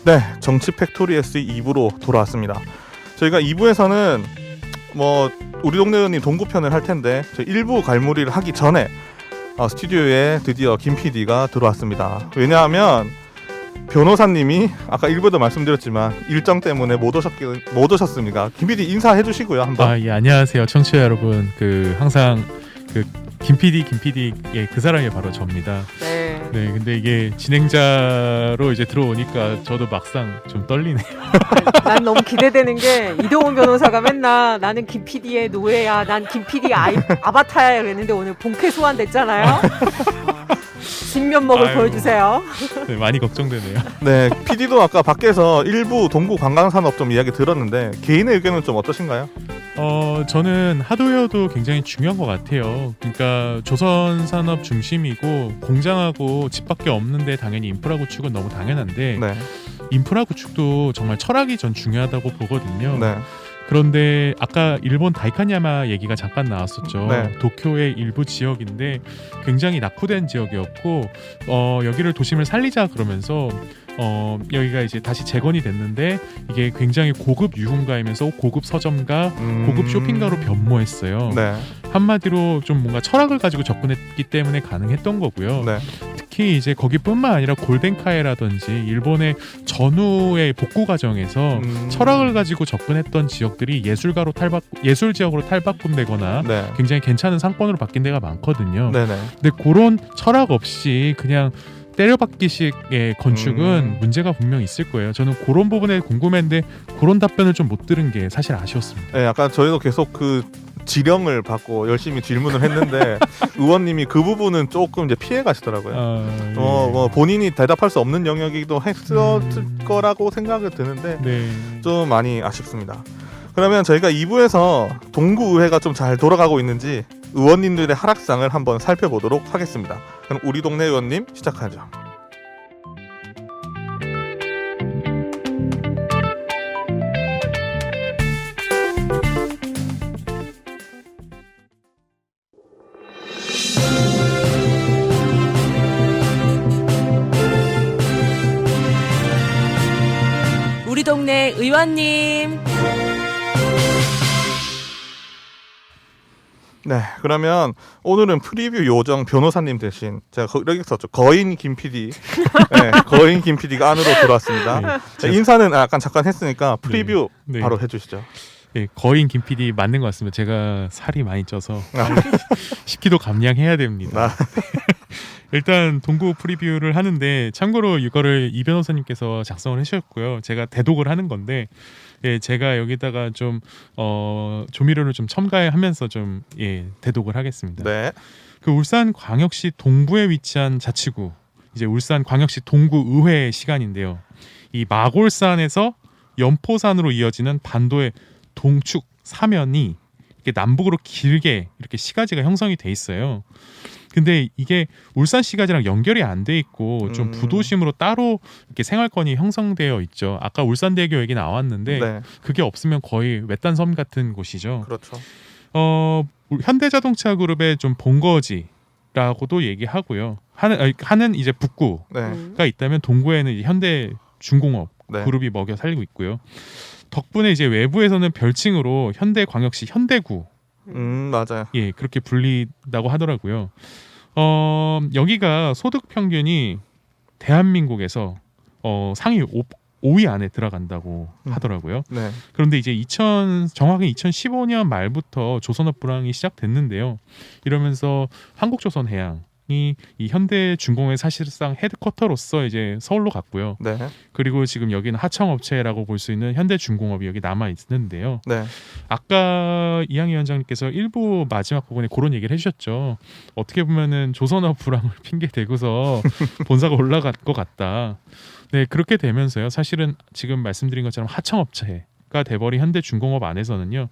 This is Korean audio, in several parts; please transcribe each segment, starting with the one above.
네, 정치 팩토리 S 2부로 돌아왔습니다. 저희가 2부에서는 우리 동네 의원님 동구편을 할 텐데 저희 1부 갈무리를 하기 전에 스튜디오에 드디어 김 PD가 들어왔습니다. 왜냐하면 변호사님이 아까 1부도 말씀드렸지만 일정 때문에 못 오셨습니다. 김 PD 인사해 주시고요, 한번. 예, 안녕하세요, 청취자 여러분. 항상 김 PD의 그 사람이 바로 저입니다. 네, 근데 이게 진행자로 이제 들어오니까 저도 막상 좀 떨리네요. 난 너무 기대되는 게 이동훈 변호사가 맨날 나는 김 PD의 노예야, 난 김 PD 아바타야 그랬는데 오늘 본캐 소환됐잖아요. 진면목을 보여주세요. 네, 많이 걱정되네요. 네, PD도 아까 밖에서 일부 동구 관광산업 좀 이야기 들었는데 개인의 의견은 좀 어떠신가요? 저는 하도여도 굉장히 중요한 것 같아요. 그러니까 조선 산업 중심이고 공장하고 집밖에 없는데 당연히 인프라 구축은 너무 당연한데 네. 인프라 구축도 정말 철학이 전 중요하다고 보거든요. 네. 그런데 아까 일본 다이카니야마 얘기가 잠깐 나왔었죠. 네. 도쿄의 일부 지역인데 굉장히 낙후된 지역이었고 여기를 도심을 살리자 그러면서 여기가 이제 다시 재건이 됐는데 이게 굉장히 고급 유흥가이면서 고급 서점가, 고급 쇼핑가로 변모했어요. 네. 한마디로 좀 뭔가 철학을 가지고 접근했기 때문에 가능했던 거고요. 네. 특히 이제 거기뿐만 아니라 골덴카이라든지 일본의 전후의 복구 과정에서 철학을 가지고 접근했던 지역들이 예술 지역으로 탈바꿈되거나 네. 굉장히 괜찮은 상권으로 바뀐 데가 많거든요. 네네. 근데 그런 철학 없이 그냥 때려박기식의 건축은 문제가 분명 있을 거예요. 저는 그런 부분에 궁금했는데 그런 답변을 좀 못 들은 게 사실 아쉬웠습니다. 네, 약간 저희도 계속 그 지령을 받고 열심히 질문을 했는데 의원님이 그 부분은 조금 이제 피해 가시더라고요. 예. 본인이 대답할 수 없는 영역이기도 했을 거라고 생각이 드는데 네. 좀 많이 아쉽습니다. 그러면 저희가 2부에서 동구의회가 좀 잘 돌아가고 있는지 의원님들의 하락상을 한번 살펴보도록 하겠습니다. 그럼 우리 동네 의원님 시작하죠. 우리 동네 의원님. 네, 그러면 오늘은 프리뷰 요정 변호사님 대신 제가 여기 썼죠. 거인 김 PD. 네, 거인 김 PD가 안으로 들어왔습니다. 네. 자, 인사는 잠깐 했으니까 프리뷰 네. 바로 해주시죠. 예, 거인 김 PD 맞는 것 같습니다. 제가 살이 많이 쪄서 10kg 감량해야 됩니다. 일단 동구 프리뷰를 하는데 참고로 이거를 이 변호사님께서 작성을 해주셨고요. 제가 대독을 하는 건데 제가 여기다가 좀 조미료를 좀 첨가하면서 좀 대독을 하겠습니다. 네. 그 울산광역시 동부에 위치한 자치구 이제 울산광역시 동구의회 시간인데요. 이 마골산에서 연포산으로 이어지는 반도의 동축 사면이 이렇게 남북으로 길게 이렇게 시가지가 형성이 돼 있어요. 근데 이게 울산 시가지랑 연결이 안 돼 있고 좀 부도심으로 따로 이렇게 생활권이 형성되어 있죠. 아까 울산대교 얘기 나왔는데 네. 그게 그게 없으면 거의 외딴 섬 같은 곳이죠. 그렇죠. 현대자동차 그룹의 좀 본거지라고도 얘기하고요. 하는 이제 북구가 네. 있다면 동구에는 이제 현대중공업 네. 그룹이 먹여 살리고 있고요. 덕분에 이제 외부에서는 별칭으로 현대광역시 현대구 맞아요. 그렇게 불린다고 하더라고요. 여기가 소득 평균이 대한민국에서 상위 5위 안에 들어간다고 하더라고요. 네. 그런데 이제 정확히 2015년 말부터 조선업 불황이 시작됐는데요. 이러면서 한국조선해양이 이 현대중공업의 사실상 헤드쿼터로서 이제 서울로 갔고요. 네. 그리고 지금 여기는 하청업체라고 볼 수 있는 현대중공업이 여기 남아 있는데요. 네. 아까 이항희 위원장님께서 일부 마지막 부분에 그런 얘기를 해주셨죠. 어떻게 보면은 조선업 불황을 핑계 대고서 본사가 올라갈 것 같다. 네, 그렇게 되면서요. 사실은 지금 말씀드린 것처럼 하청업체가 돼버린 현대중공업 안에서는요.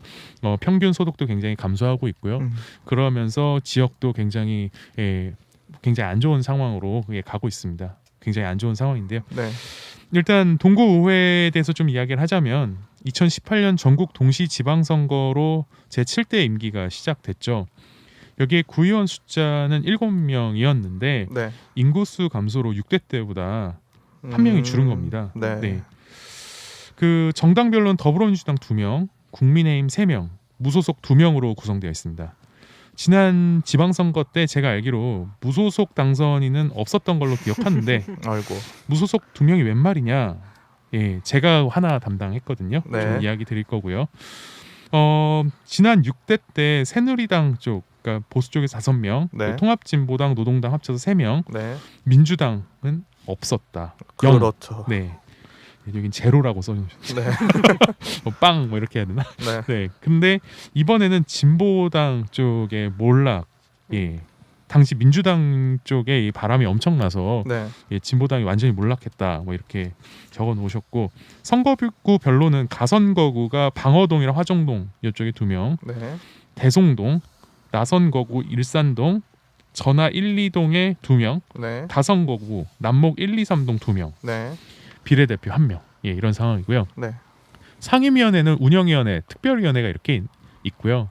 평균 소득도 굉장히 감소하고 있고요. 그러면서 지역도 굉장히 안 좋은 상황으로 가고 있습니다. 굉장히 안 좋은 상황인데요. 네. 일단 동구의회에 대해서 좀 이야기를 하자면 2018년 전국 동시지방선거로 제7대 임기가 시작됐죠. 여기에 구의원 숫자는 7명이었는데 네. 인구수 감소로 6대 때보다 한 명이 줄은 겁니다. 네. 그 정당별로는 더불어민주당 2명, 국민의힘 3명, 무소속 2명으로 구성되어 있습니다. 지난 지방선거 때 제가 알기로 무소속 당선인은 없었던 걸로 기억하는데 아이고. 무소속 2명이 웬 말이냐? 예, 제가 하나 담당했거든요. 네. 좀 이야기 드릴 거고요. 지난 6대 때 새누리당 쪽, 그러니까 보수 쪽에서 5명, 네. 통합진보당, 노동당 합쳐서 3명, 네. 민주당은 없었다. 0. 그렇죠. 네. 여긴 제로라고 써주셨죠. 네. 빵 뭐 이렇게 해야 되나? 네. 네. 근데 이번에는 진보당 쪽에 몰락, 예, 당시 민주당 쪽에 이 바람이 엄청나서 네. 예, 진보당이 완전히 몰락했다. 뭐 이렇게 적어 놓으셨고 선거구 별로는 가선거구가 방어동이랑 화정동 이쪽에 2명, 네. 대송동, 나선거구 일산동, 전하 1, 2동에 2명, 네. 다선거구 남목 1, 2, 3동 2명, 네. 비례대표 1명. 예, 이런 상황이고요. 네. 상임위원회는 운영위원회, 특별위원회가 이렇게 있고요.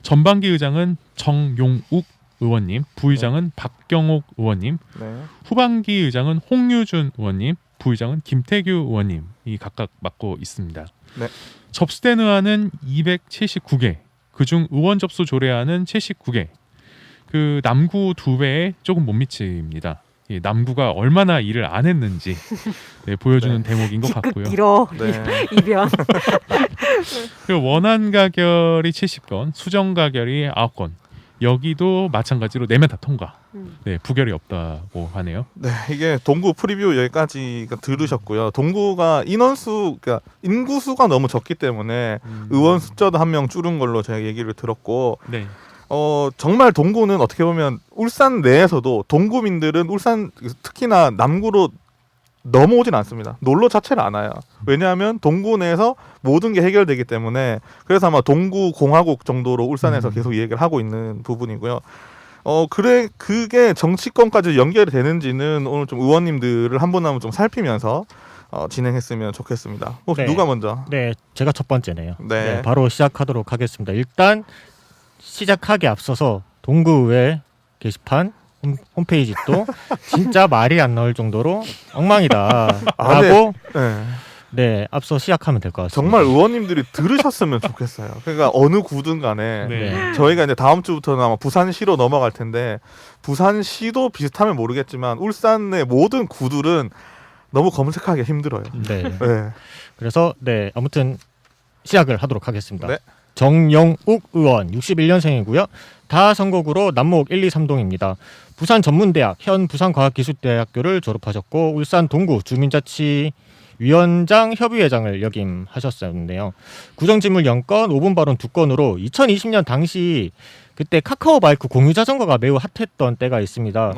전반기 의장은 정용욱 의원님, 부의장은 박경옥 의원님, 네. 후반기 의장은 홍유준 의원님, 부의장은 김태규 의원님이 각각 맡고 있습니다. 네. 접수된 의안은 279개, 그중 의원 접수 조례안은 79개. 그 남구 2배에 조금 못 미칩니다. 예, 남구가 얼마나 일을 안 했는지 네, 보여주는 대목인 것 같고요. 길어. 네. 이변. 그리고 원안 가결이 70건, 수정 가결이 9건. 여기도 마찬가지로 내면 다 통과. 네, 부결이 없다고 하네요. 네, 이게 동구 프리뷰 여기까지 들으셨고요. 동구가 인원수, 그러니까 인구수가 너무 적기 때문에 의원 숫자도 1명 줄은 걸로 제가 얘기를 들었고, 네. 정말 동구는 어떻게 보면 울산 내에서도 동구민들은 울산 특히나 남구로 넘어오진 않습니다. 놀러 자체를 안 와요. 왜냐하면 동구 내에서 모든 게 해결되기 때문에, 그래서 아마 동구 공화국 정도로 울산에서 계속 얘기를 하고 있는 부분이고요. 그게 정치권까지 연결이 되는지는 오늘 좀 의원님들을 한 분 한 분 좀 살피면서 진행했으면 좋겠습니다. 혹시 네. 누가 먼저? 네, 제가 첫 번째네요. 네. 네, 바로 시작하도록 하겠습니다. 일단 시작하기 앞서서 동구의회 게시판 홈페이지 또 진짜 말이 안 나올 정도로 엉망이다라고 네. 네, 앞서 시작하면 될 것 같습니다. 정말 의원님들이 들으셨으면 좋겠어요. 그러니까 어느 구든 간에 네. 저희가 이제 다음 주부터는 아마 부산시로 넘어갈 텐데, 부산시도 비슷하면 모르겠지만 울산의 모든 구들은 너무 검색하기 힘들어요. 네. 네. 그래서 네, 아무튼 시작을 하도록 하겠습니다. 네. 정영욱 의원 61년생이고요. 다 선거구로 남목 1, 2, 3동입니다. 부산 전문대학 현 부산과학기술대학교를 졸업하셨고 울산 동구 주민자치위원장 협의회장을 역임하셨었는데요. 구정질문 0건, 5분 발언 2건으로 2020년 당시 그때 카카오바이크 공유자전거가 매우 핫했던 때가 있습니다.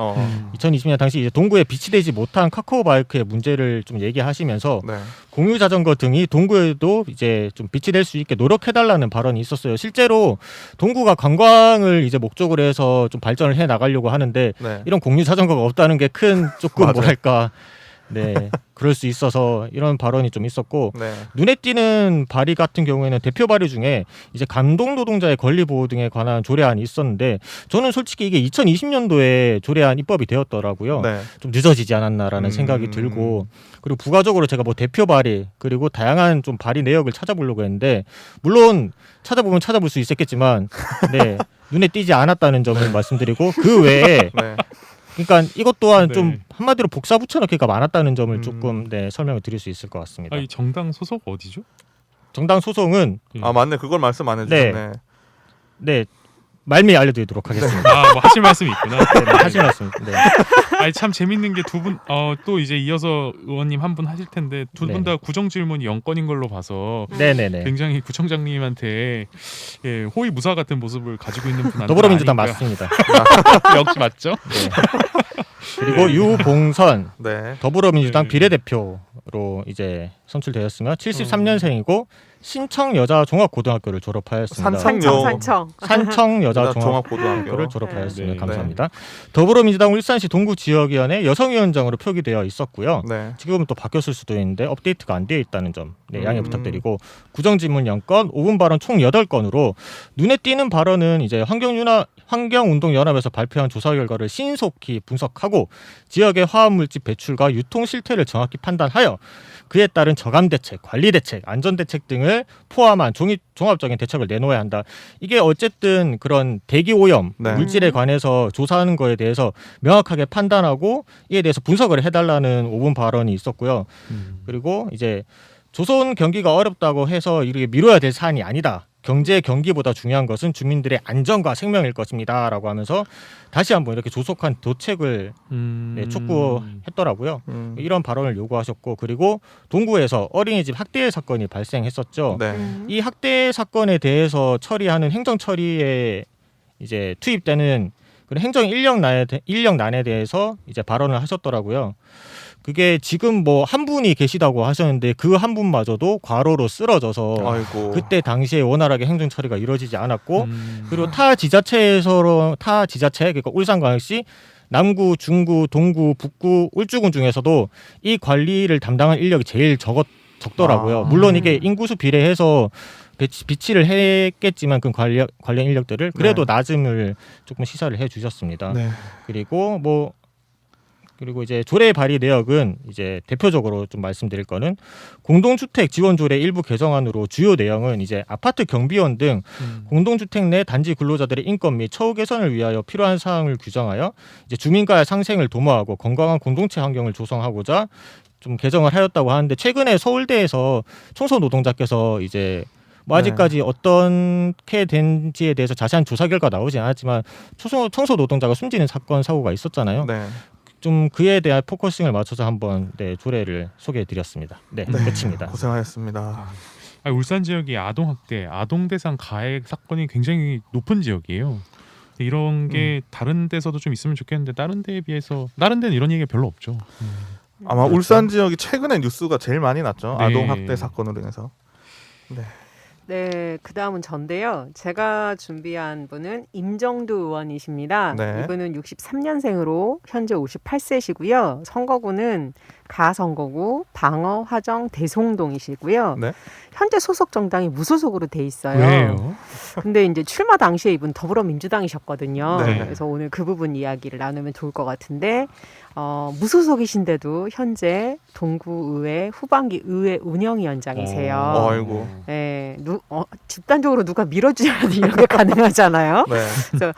2020년 당시 이제 동구에 비치되지 못한 카카오바이크의 문제를 좀 얘기하시면서 네. 공유자전거 등이 동구에도 이제 좀 비치될 수 있게 노력해달라는 발언이 있었어요. 실제로 동구가 관광을 이제 목적으로 해서 좀 발전을 해 나가려고 하는데 네. 이런 공유자전거가 없다는 게 큰 조금 맞아요. 뭐랄까 네 그럴 수 있어서 이런 발언이 좀 있었고 네. 눈에 띄는 발의 같은 경우에는 대표 발의 중에 이제 감독 노동자의 권리 보호 등에 관한 조례안이 있었는데 저는 솔직히 이게 2020년도에 조례안 입법이 되었더라고요. 네. 좀 늦어지지 않았나라는 생각이 들고 그리고 부가적으로 제가 뭐 대표 발의 그리고 다양한 좀 발의 내역을 찾아보려고 했는데 물론 찾아보면 찾아볼 수 있었겠지만 네 눈에 띄지 않았다는 점을 말씀드리고 그 외에 네. 그러니까 이것 또한 네. 좀 한마디로 복사 붙여넣기가 많았다는 점을 조금 네, 설명을 드릴 수 있을 것 같습니다. 아, 이 정당 소속 어디죠? 정당 소송은 아 맞네, 그걸 말씀 안 해주셨네. 네 말미에 알려드리도록 하겠습니다. 아, 뭐 하실 말씀이 있구나. 네, 하실 말씀. 네. 아니 참 재밌는 게 두 분 또 이제 이어서 의원님 한 분 하실 텐데 두 분 다 구정 질문이 0건인 걸로 봐서 네네네. 굉장히 구청장님한테 예, 호의 무사 같은 모습을 가지고 있는 분 더불어민주당 아닌가. 맞습니다. 역시 맞죠? 네. 그리고 유봉선 네. 더불어민주당 네. 비례대표로 이제 선출되었으며 73년생이고 신청 여자 종합고등학교를 졸업하였습니다. 산청. 산청 여자 종합고등학교를 종합고등학교를 졸업하였습니다. 네. 감사합니다. 더불어민주당 울산시 동구 지역위원회 여성위원장으로 표기되어 있었고요. 네. 지금은 또 바뀌었을 수도 있는데 업데이트가 안 되어 있다는 점 네, 양해 부탁드리고 구정질문 0건, 5분 발언 총 8건으로 눈에 띄는 발언은 이제 환경운동연합에서 발표한 조사 결과를 신속히 분석하고 하고 지역의 화학물질 배출과 유통 실태를 정확히 판단하여 그에 따른 저감 대책, 관리 대책, 안전 대책 등을 포함한 종합적인 대책을 내놓아야 한다. 이게 어쨌든 그런 대기 오염 네. 물질에 관해서 조사하는 거에 대해서 명확하게 판단하고 이에 대해서 분석을 해달라는 5분 발언이 있었고요. 그리고 이제 조선 경기가 어렵다고 해서 이렇게 미뤄야 될 사안이 아니다. 경제 경기보다 중요한 것은 주민들의 안전과 생명일 것입니다라고 하면서 다시 한번 이렇게 조속한 도책을 촉구했더라고요. 이런 발언을 요구하셨고 그리고 동구에서 어린이집 학대 사건이 발생했었죠. 네. 이 학대 사건에 대해서 처리하는 행정 처리에 이제 투입되는 그런 행정 인력난에 대해서 이제 발언을 하셨더라고요. 그게 지금 뭐 한 분이 계시다고 하셨는데 그 한 분마저도 과로로 쓰러져서 아이고. 그때 당시에 원활하게 행정 처리가 이루어지지 않았고 그리고 타 지자체 그러니까 울산광역시 남구, 중구, 동구, 북구, 울주군 중에서도 이 관리를 담당한 인력이 제일 적더라고요. 물론 이게 인구수 비례해서 비치를 했겠지만 그 관련 인력들을 그래도 낮음을 조금 시사를 해주셨습니다. 네. 그리고 이제 조례 발의 내역은 이제 대표적으로 좀 말씀드릴 거는 공동주택 지원 조례 일부 개정안으로 주요 내용은 이제 아파트 경비원 등 공동주택 내 단지 근로자들의 인권 및 처우 개선을 위하여 필요한 사항을 규정하여 이제 주민과의 상생을 도모하고 건강한 공동체 환경을 조성하고자 좀 개정을 하였다고 하는데 최근에 서울대에서 청소 노동자께서 이제 뭐 아직까지 어떻게 된지에 대해서 자세한 조사 결과 나오지 않았지만 청소 노동자가 숨지는 사건 사고가 있었잖아요. 네. 좀 그에 대한 포커싱을 맞춰서 한번 조례를 소개해드렸습니다. 네, 끝입니다. 고생하셨습니다. 울산 지역이 아동 학대, 아동 대상 가해 사건이 굉장히 높은 지역이에요. 이런 게 다른 데서도 좀 있으면 좋겠는데 다른 데에 비해서 다른 데는 이런 얘기가 별로 없죠. 아마 그렇죠? 울산 지역이 최근에 뉴스가 제일 많이 났죠. 네. 아동 학대 사건으로 인해서. 네, 그 다음은 전데요. 제가 준비한 분은 임정두 의원이십니다. 네. 이분은 63년생으로 현재 58세시고요. 선거구는 가선거구 방어, 화정, 대송동이시고요. 네. 현재 소속 정당이 무소속으로 돼 있어요. 왜요? 근데 이제 출마 당시에 이분 더불어민주당이셨거든요. 네. 그래서 오늘 그 부분 이야기를 나누면 좋을 것 같은데 무소속이신데도 현재 동구의회 후반기 의회 운영위원장이세요. 아이고. 네, 집단적으로 누가 밀어주야지 이런 게 가능하잖아요. 네. 그래서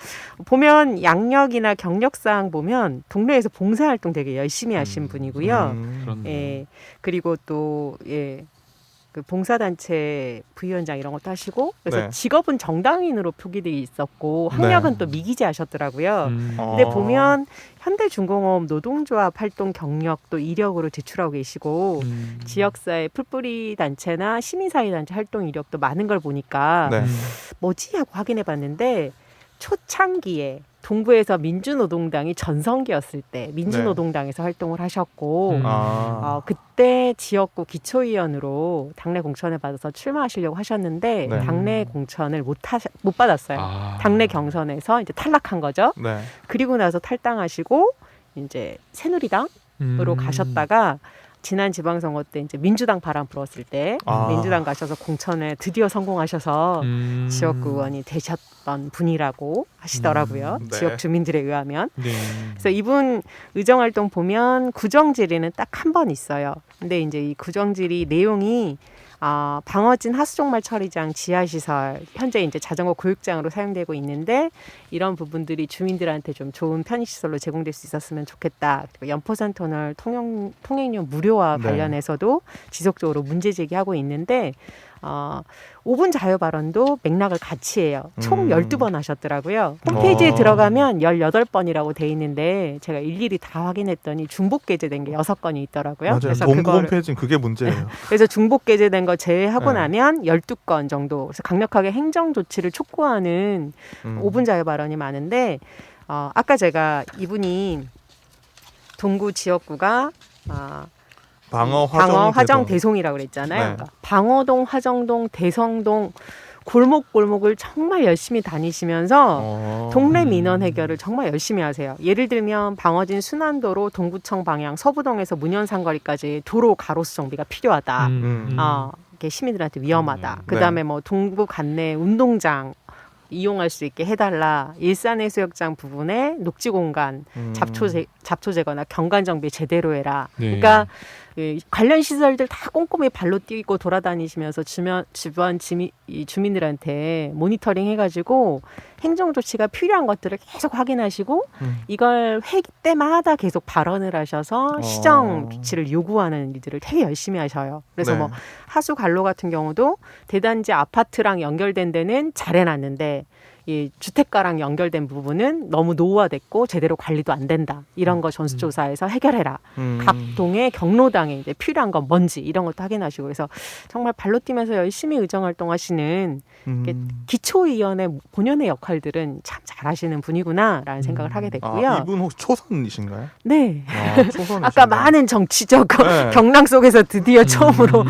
보면 양력이나 경력상 보면 동네에서 봉사활동 되게 열심히 하신 분이고요. 그렇네요. 예, 그리고 또 그 봉사단체 부위원장 이런 것도 하시고 그래서 네. 직업은 정당인으로 표기돼 있었고 학력은 또 미기재 하셨더라고요. 근데 보면 현대중공업 노동조합 활동 경력도 이력으로 제출하고 계시고 지역사회 풀뿌리 단체나 시민사회단체 활동 이력도 많은 걸 보니까 네. 뭐지 하고 확인해 봤는데 초창기에 동부에서 민주노동당이 전성기였을 때 민주노동당에서 활동을 하셨고 그때 지역구 기초위원으로 당내 공천을 받아서 출마하시려고 하셨는데 네. 당내 공천을 못 받았어요. 당내 경선에서 이제 탈락한 거죠. 네. 그리고 나서 탈당하시고 이제 새누리당으로 가셨다가 지난 지방선거 때 이제 민주당 바람 불었을 때 민주당 가셔서 공천에 드디어 성공하셔서 지역구 의원이 되셨던 분이라고 하시더라고요. 네. 지역 주민들에 의하면. 네. 그래서 이분 의정활동 보면 구정질의는 딱 한 번 있어요. 근데 이제 이 구정질의 내용이 방어진 하수종말 처리장 지하시설 현재 이제 자전거 교육장으로 사용되고 있는데 이런 부분들이 주민들한테 좀 좋은 편의시설로 제공될 수 있었으면 좋겠다. 그리고 연포산 터널 통행료 무료화 관련해서도 지속적으로 문제 제기하고 있는데 5분 자유 발언도 맥락을 같이 해요. 총 12번 하셨더라고요. 홈페이지에 들어가면 18번이라고 돼 있는데 제가 일일이 다 확인했더니 중복 게재된 게 6건이 있더라고요. 맞아요. 그래서 동구 그거를 홈페이지는 그게 문제예요. 그래서 중복 게재된 거 제외하고 네. 나면 12건 정도. 그래서 강력하게 행정 조치를 촉구하는 5분 자유 발언이 많은데 아까 제가 이분이 동구 지역구가 방어, 화정, 대송이라고 그랬잖아요. 네. 그러니까 방어동, 화정동, 대성동 골목골목을 정말 열심히 다니시면서 동네 민원 해결을 정말 열심히 하세요. 예를 들면 방어진 순환도로 동구청 방향 서부동에서 문현상거리까지 도로 가로수 정비가 필요하다. 이게 시민들한테 위험하다. 그다음에 뭐 동부 관내 운동장 이용할 수 있게 해달라. 일산해수욕장 부분에 녹지 공간 잡초 제거나 경관 정비 제대로 해라. 네. 그러니까 그 관련 시설들 다 꼼꼼히 발로 뛰고 돌아다니시면서 주변 주민들한테 모니터링 해가지고 행정 조치가 필요한 것들을 계속 확인하시고 이걸 회기 때마다 계속 발언을 하셔서 시정 조치를 요구하는 일들을 되게 열심히 하셔요. 그래서 네. 뭐 하수 관로 같은 경우도 대단지 아파트랑 연결된 데는 잘 해놨는데 이 주택가랑 연결된 부분은 너무 노후화됐고 제대로 관리도 안 된다. 이런 거 전수조사에서 해결해라. 각 동의 경로당에 이제 필요한 건 뭔지 이런 것도 확인하시고 그래서 정말 발로 뛰면서 열심히 의정활동하시는 기초위원회 본연의 역할들은 참 잘하시는 분이구나라는 생각을 하게 됐고요. 아, 이분 혹시 초선이신가요? 네. 초선이신가요? 아까 많은 정치적 네. 경랑 속에서 드디어 처음으로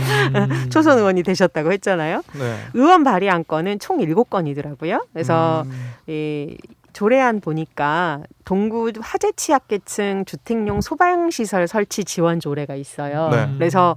초선 의원이 되셨다고 했잖아요. 네. 의원 발의 안건은 총 7건이더라고요. 그래서 이 조례안 보니까 동구 화재 취약계층 주택용 소방시설 설치 지원 조례가 있어요. 네. 그래서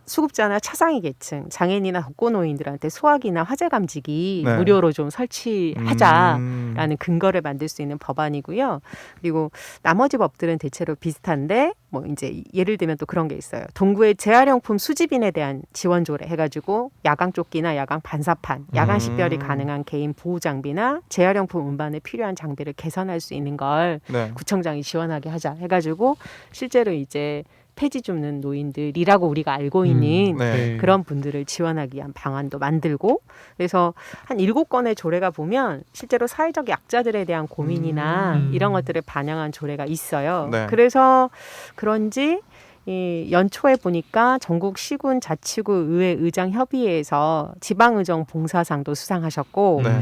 수급자나 차상위 계층, 장애인이나 독거노인들한테 소화기나 화재 감지기 네. 무료로 좀 설치하자라는 근거를 만들 수 있는 법안이고요. 그리고 나머지 법들은 대체로 비슷한데 뭐 이제 예를 들면 또 그런 게 있어요. 동구의 재활용품 수집인에 대한 지원 조례 해가지고 야광 조끼나 야광 반사판, 야간 식별이 가능한 개인 보호 장비나 재활용품 운반에 필요한 장비를 개선할 수 있는 걸 네. 구청장이 지원하게 하자 해가지고 실제로 이제 폐지 줍는 노인들이라고 우리가 알고 있는 네. 그런 분들을 지원하기 위한 방안도 만들고 그래서 한 7건의 조례가 보면 실제로 사회적 약자들에 대한 고민이나 이런 것들을 반영한 조례가 있어요. 네. 그래서 그런지 이 연초에 보니까 전국 시군 자치구 의회 의장 협의회에서 지방의정 봉사상도 수상하셨고 네.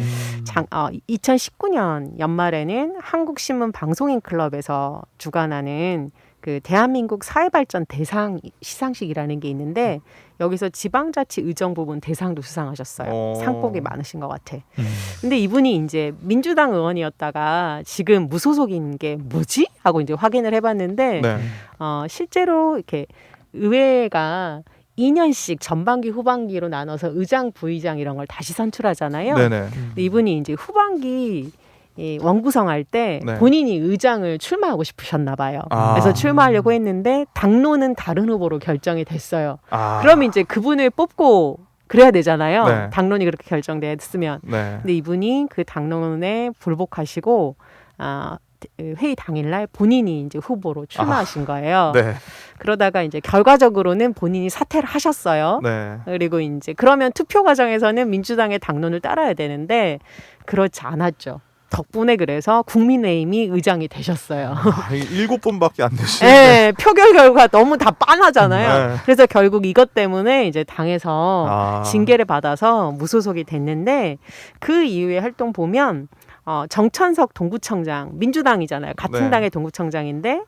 2019년 연말에는 한국신문 방송인 클럽에서 주관하는 그 대한민국 사회발전 대상 시상식이라는 게 있는데 여기서 지방자치 의정 부분 대상도 수상하셨어요. 상복이 많으신 것 같아. 근데 이분이 이제 민주당 의원이었다가 지금 무소속인 게 뭐지? 하고 이제 확인을 해봤는데 네. 실제로 이렇게 의회가 2년씩 전반기 후반기로 나눠서 의장 부의장 이런 걸 다시 선출하잖아요. 네네. 근데 이분이 이제 후반기 원구성할 때 네. 본인이 의장을 출마하고 싶으셨나 봐요. 아. 그래서 출마하려고 했는데 당론은 다른 후보로 결정이 됐어요. 아. 그러면 이제 그분을 뽑고 그래야 되잖아요. 네. 당론이 그렇게 결정됐으면. 네. 근데 이분이 그 당론에 불복하시고 회의 당일날 본인이 이제 후보로 출마하신 거예요. 네. 그러다가 이제 결과적으로는 본인이 사퇴를 하셨어요. 네. 그리고 이제 그러면 투표 과정에서는 민주당의 당론을 따라야 되는데 그렇지 않았죠. 덕분에 그래서 국민의힘이 의장이 되셨어요. 7번밖에 안 되시는데. 네, 표결 결과 너무 다 빤하잖아요. 네. 그래서 결국 이것 때문에 이제 당에서 징계를 받아서 무소속이 됐는데 그 이후에 활동 보면 정천석 동구청장 민주당이잖아요. 같은 네. 당의 동구청장인데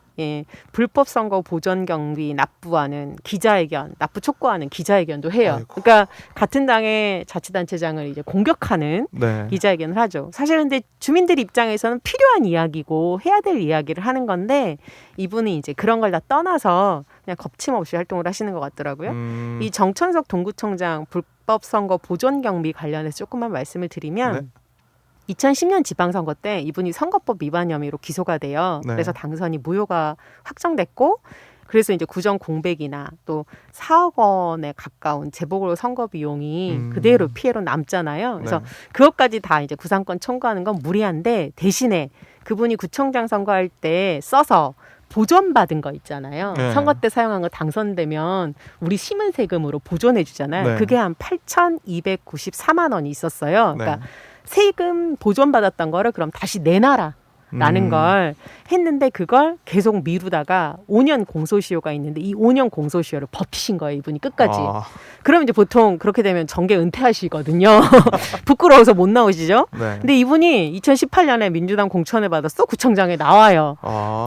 불법 선거 보전 경비 납부하는 기자회견, 납부 촉구하는 기자회견도 해요. 아이고. 그러니까 같은 당의 자치단체장을 이제 공격하는 네. 기자회견을 하죠. 사실 근데 주민들 입장에서는 필요한 이야기고 해야 될 이야기를 하는 건데 이분이 이제 그런 걸 다 떠나서 그냥 겁침없이 활동을 하시는 것 같더라고요. 이 정천석 동구청장 불법 선거 보전 경비 관련해서 조금만 말씀을 드리면 네. 2010년 지방선거 때 이분이 선거법 위반 혐의로 기소가 돼요. 네. 그래서 당선이 무효가 확정됐고 그래서 이제 구정 공백이나 또 4억 원에 가까운 재보궐 선거 비용이 그대로 피해로 남잖아요. 그래서 네. 그것까지 다 이제 구상권 청구하는 건 무리한데 대신에 그분이 구청장 선거할 때 써서 보존받은 거 있잖아요. 네. 선거 때 사용한 거 당선되면 우리 시민 세금으로 보존해 주잖아요. 네. 그게 한 8,294만 원이 있었어요. 그러니까 네. 세금 보존받았던 거를 그럼 다시 내놔라. 라는 걸 했는데 그걸 계속 미루다가 5년 공소시효가 있는데 이 5년 공소시효를 버티신 거예요. 이분이 끝까지. 그럼 이제 보통 그렇게 되면 정계 은퇴하시거든요. 부끄러워서 못 나오시죠. 네. 근데 이분이 2018년에 민주당 공천을 받았어 구청장에 나와요.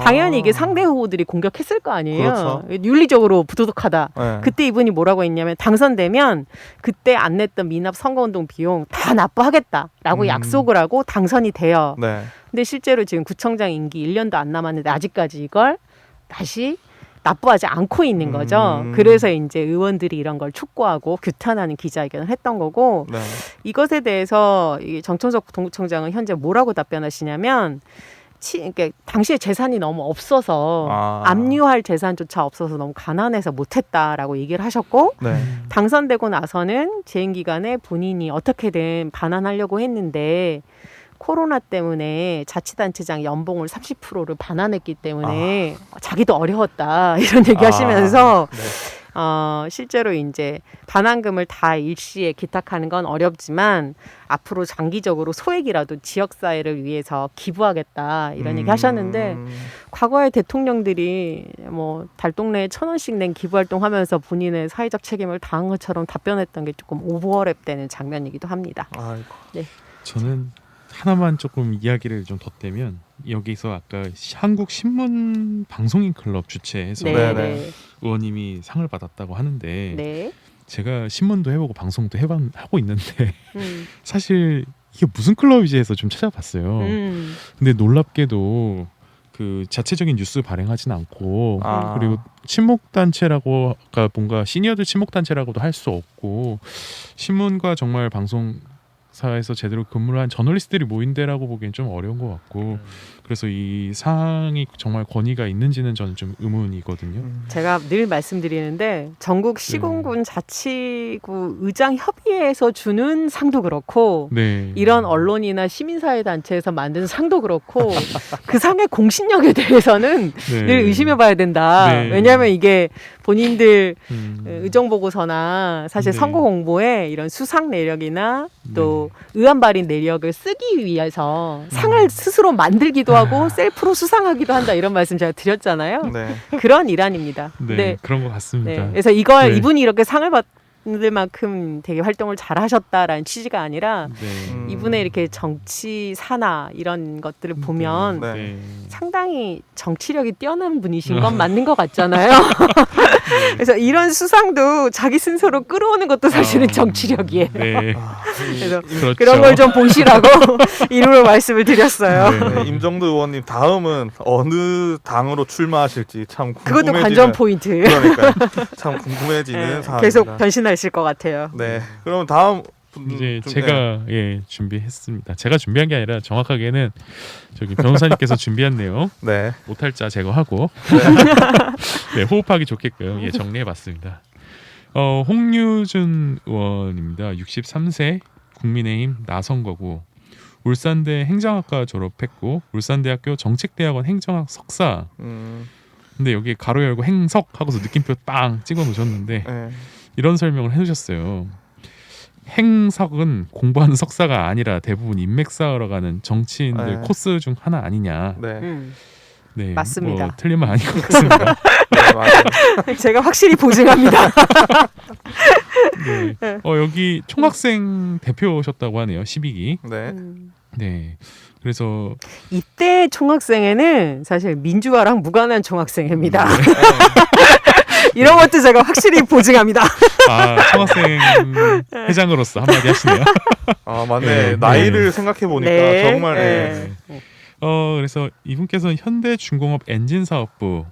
당연히 이게 상대 후보들이 공격했을 거 아니에요. 그렇죠. 윤리적으로 부도덕하다. 네. 그때 이분이 뭐라고 했냐면 당선되면 그때 안 냈던 미납 선거운동 비용 다 납부하겠다라고 약속을 하고 당선이 돼요. 네. 근데 실제로 지금 구청장 임기 1년도 안 남았는데 아직까지 이걸 다시 납부하지 않고 있는 거죠. 음. 그래서 이제 의원들이 이런 걸 촉구하고 규탄하는 기자회견을 했던 거고 네. 이것에 대해서 이 정청석 동부청장은 현재 뭐라고 답변하시냐면 그러니까 당시에 재산이 너무 없어서 압류할 재산조차 없어서 너무 가난해서 못했다라고 얘기를 하셨고 네. 당선되고 나서는 재임 기간에 본인이 어떻게든 반환하려고 했는데 코로나 때문에 자치단체장 연봉을 30%를 반환했기 때문에 자기도 어려웠다 이런 얘기하시면서 네. 실제로 이제 반환금을 다 일시에 기탁하는 건 어렵지만 앞으로 장기적으로 소액이라도 지역사회를 위해서 기부하겠다 이런 얘기 하셨는데 과거의 대통령들이 뭐 달동네에 1,000원씩 낸 기부활동하면서 본인의 사회적 책임을 다한 것처럼 답변했던 게 조금 오버랩되는 장면이기도 합니다. 아이고. 네. 저는 하나만 조금 이야기를 좀 덧대면 여기서 아까 한국 신문 방송인 클럽 주최해서 네, 네, 네. 의원님이 상을 받았다고 하는데 네. 제가 신문도 해보고 방송도 하고 있는데 음. 사실 이게 무슨 클럽이지 해서 좀 찾아봤어요. 근데 놀랍게도 그 자체적인 뉴스 발행하진 않고 그리고 친목 단체라고 그러니까 뭔가 시니어들 친목 단체라고도 할 수 없고 신문과 정말 방송사에서 제대로 근무를 한 저널리스트들이 모인 데라고 보기엔 좀 어려운 것 같고 그래서 이 사항이 정말 권위가 있는지는 저는 좀 의문이거든요. 제가 늘 말씀드리는데 전국 시군군 자치구 의장 협의회에서 주는 상도 그렇고 네. 이런 언론이나 시민사회 단체에서 만든 상도 그렇고 그 상의 공신력에 대해서는 네. 늘 의심해봐야 된다. 네. 왜냐하면 이게 본인들 음. 의정 보고서나 사실 네. 선거 공보에 이런 수상 내력이나 또 의안 발의 내력을 쓰기 위해서 상을 스스로 만들기도 하고 셀프로 수상하기도 한다 이런 말씀 제가 드렸잖아요. 네. 그런 일환입니다. 네, 그런 것 같습니다. 네, 그래서 이걸 네. 이분이 이렇게 상을 받을 만큼 되게 활동을 잘하셨다라는 취지가 아니라 네. 이분의 이렇게 정치 산하 이런 것들을 보면 네. 네. 상당히 정치력이 뛰어난 분이신 건 맞는 것 같잖아요. 그래서 이런 수상도 자기 순서로 끌어오는 것도 사실은 정치력이에요. 네. 그래서 그렇죠. 그런 걸 좀 보시라고 일부러 말씀을 드렸어요. 네. 네, 임정도 의원님 다음은 어느 당으로 출마하실지 참 그것도 궁금해지는. 관전 포인트. 그러니까요. 참 궁금해지는 네, 상황입니다. 계속 변신하실 것 같아요. 네. 그러면 다음 분 이제 좀, 제가 준비했습니다. 제가 준비한 게 아니라 정확하게는 저기 변호사님께서 준비한 내용 네. 오탈자 제거하고 네, 호흡하기 좋게끔 정리해봤습니다. 홍유준 의원입니다. 63세 국민의힘 나선거구 울산대 행정학과 졸업했고 울산대학교 정책대학원 행정학 석사. 근데 여기 가로 열고 행석 하고서 느낌표 빵 찍어 놓으셨는데 네. 이런 설명을 해주셨어요. 행석은 공부하는 석사가 아니라 대부분 인맥 쌓으러 가는 정치인들 네. 코스 중 하나 아니냐. 네. 네, 맞습니다. 뭐 틀린 말 아닌 것 같습니다. 네, 맞아요. 제가 확실히 보증합니다. 네. 여기 총학생 대표셨다고 하네요. 12기. 네. 네. 그래서 이때 총학생회는 사실 민주화랑 무관한 총학생회입니다. 이런 것도 제가 확실히 보증합니다. 총학생 회장으로서 한마디 하시네요. 아, 맞네. 네. 나이를 생각해 보니까 네. 정말 네. 그래서 이분께서는 현대중공업 엔진사업부